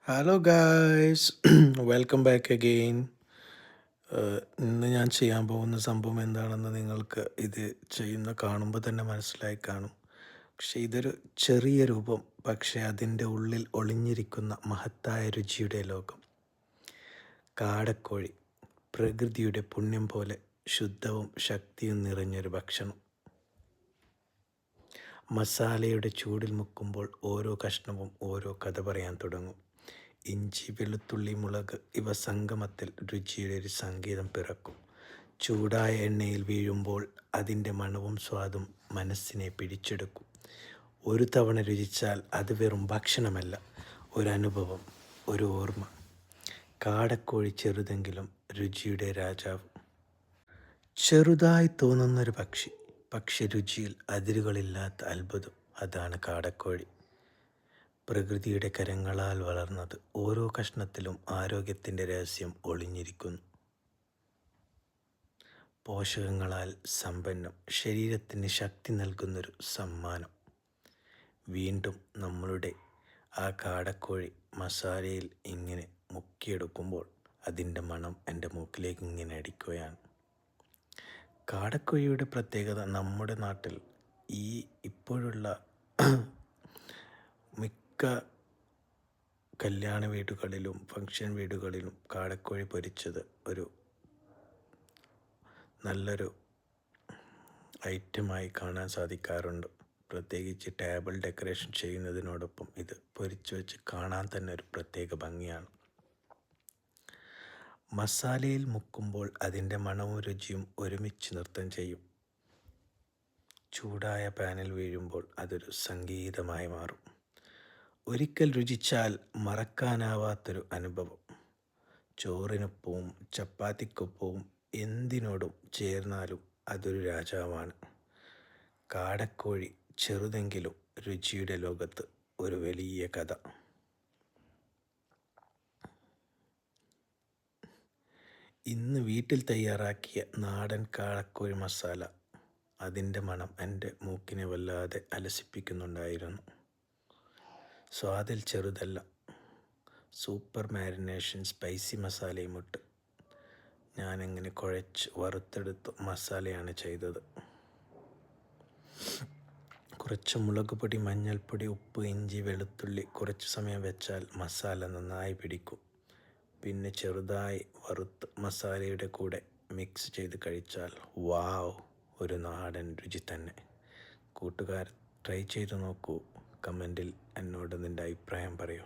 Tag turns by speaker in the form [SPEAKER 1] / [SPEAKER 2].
[SPEAKER 1] Hello guys welcome back again. ഇന്ന് ഞാൻ ചെയ്യാൻ പോകുന്ന സംഭവം എന്താണെന്ന് നിങ്ങൾക്ക് ഇത് ചെയ്യുന്ന കാണുമ്പോൾ തന്നെ മനസ്സിലായി കാണും. പക്ഷേ ഇതൊരു ചെറിയ രൂപം, പക്ഷേ അതിൻ്റെ ഉള്ളിൽ ഒളിഞ്ഞിരിക്കുന്ന മഹത്തായ രുചിയുടെ ലോകം. കാടക്കോഴി, പ്രകൃതിയുടെ പുണ്യം പോലെ ശുദ്ധവും ശക്തിയും നിറഞ്ഞൊരു ഭക്ഷണം. മസാലയുടെ ചൂടിൽ മുക്കുമ്പോൾ ഓരോ കഷ്ണവും ഓരോ കഥ പറയാൻ തുടങ്ങും. ഇഞ്ചി, വെളുത്തുള്ളി, മുളക് ഇവ സംഗമത്തിൽ രുചിയുടെ ഒരു സംഗീതം പിറക്കും. ചൂടായ എണ്ണയിൽ വീഴുമ്പോൾ അതിൻ്റെ മണവും സ്വാദും മനസ്സിനെ പിടിച്ചെടുക്കും. ഒരു തവണ രുചിച്ചാൽ അത് വെറും ഭക്ഷണമല്ല, ഒരനുഭവം, ഒരു ഓർമ്മ. കാടക്കോഴി ചെറുതെങ്കിലും രുചിയുടെ രാജാവ്. ചെറുതായി തോന്നുന്നൊരു പക്ഷി, പക്ഷെ രുചിയിൽ അതിരുകളില്ലാത്ത അത്ഭുതം. അതാണ് കാടക്കോഴി. പ്രകൃതിയുടെ കരങ്ങളാൽ വളർന്നത്. ഓരോ കഷ്ണത്തിലും ആരോഗ്യത്തിൻ്റെ രഹസ്യം ഒളിഞ്ഞിരിക്കുന്നു. പോഷകങ്ങളാൽ സമ്പന്നം, ശരീരത്തിന് ശക്തി നൽകുന്നൊരു സമ്മാനം. വീണ്ടും നമ്മളുടെ ആ കാടക്കോഴി മസാലയിൽ ഇങ്ങനെ മുക്കിയെടുക്കുമ്പോൾ അതിൻ്റെ മണം എൻ്റെ മൂക്കിലേക്ക് ഇങ്ങനെ അടിക്കുകയാണ്. കാടക്കോഴിയുടെ പ്രത്യേകത, നമ്മുടെ നാട്ടിൽ ഈ ഇപ്പോഴുള്ള മിക്ക കല്യാണ വീടുകളിലും ഫങ്ഷൻ വീടുകളിലും കാടക്കോഴി പൊരിച്ചത് ഒരു നല്ലൊരു ഐറ്റമായി കാണാൻ സാധിക്കാറുണ്ട്. പ്രത്യേകിച്ച് ടേബിൾ ഡെക്കറേഷൻ ചെയ്യുന്നതിനോടൊപ്പം ഇത് പൊരിച്ചു വെച്ച് കാണാൻ തന്നെ ഒരു പ്രത്യേക ഭംഗിയാണ്. മസാലയിൽ മുക്കുമ്പോൾ അതിൻ്റെ മണവും രുചിയും ഒരുമിച്ച് നൃത്തം ചെയ്യും. ചൂടായ പാനിൽ വീഴുമ്പോൾ അതൊരു സംഗീതമായി മാറും. ഒരിക്കൽ രുചിച്ചാൽ മറക്കാനാവാത്തൊരു അനുഭവം. ചോറിനൊപ്പവും ചപ്പാത്തിക്കൊപ്പവും എന്തിനോടും ചേർന്നാലും അതൊരു രാജാവാണ്. കാടക്കോഴി ചെറുതെങ്കിലും രുചിയുടെ ലോകത്ത് ഒരു വലിയ കഥ. ഇന്ന് വീട്ടിൽ തയ്യാറാക്കിയ നാടൻ കാടക്കോഴി മസാല, അതിൻ്റെ മണം എൻ്റെ മൂക്കിനെ വല്ലാതെ അലസിപ്പിക്കുന്നുണ്ടായിരുന്നു. സ്വാദിൽ ചെറുതല്ല, സൂപ്പർ മാരിനേഷൻ സ്പൈസി മസാലയും ഇട്ട് ഞാനെങ്ങനെ കുഴച്ച് വറുത്തെടുത്ത മസാലയാണ് ചെയ്തത്. കുറച്ച് മുളക് പൊടി, മഞ്ഞൾപ്പൊടി, ഉപ്പ്, ഇഞ്ചി, വെളുത്തുള്ളി കുറച്ച് സമയം വെച്ചാൽ മസാല നന്നായി പിടിക്കും. പിന്നെ ചെറുതായി വറുത്ത് മസാലയുടെ കൂടെ മിക്സ് ചെയ്ത് കഴിച്ചാൽ വാവ്, ഒരു നാടൻ രുചി തന്നെ. കൂട്ടുകാർ, ട്രൈ ചെയ്ത് നോക്കൂ. കമൻറ്റിൽ എന്നോട് നിൻ്റെ അഭിപ്രായം പറയൂ.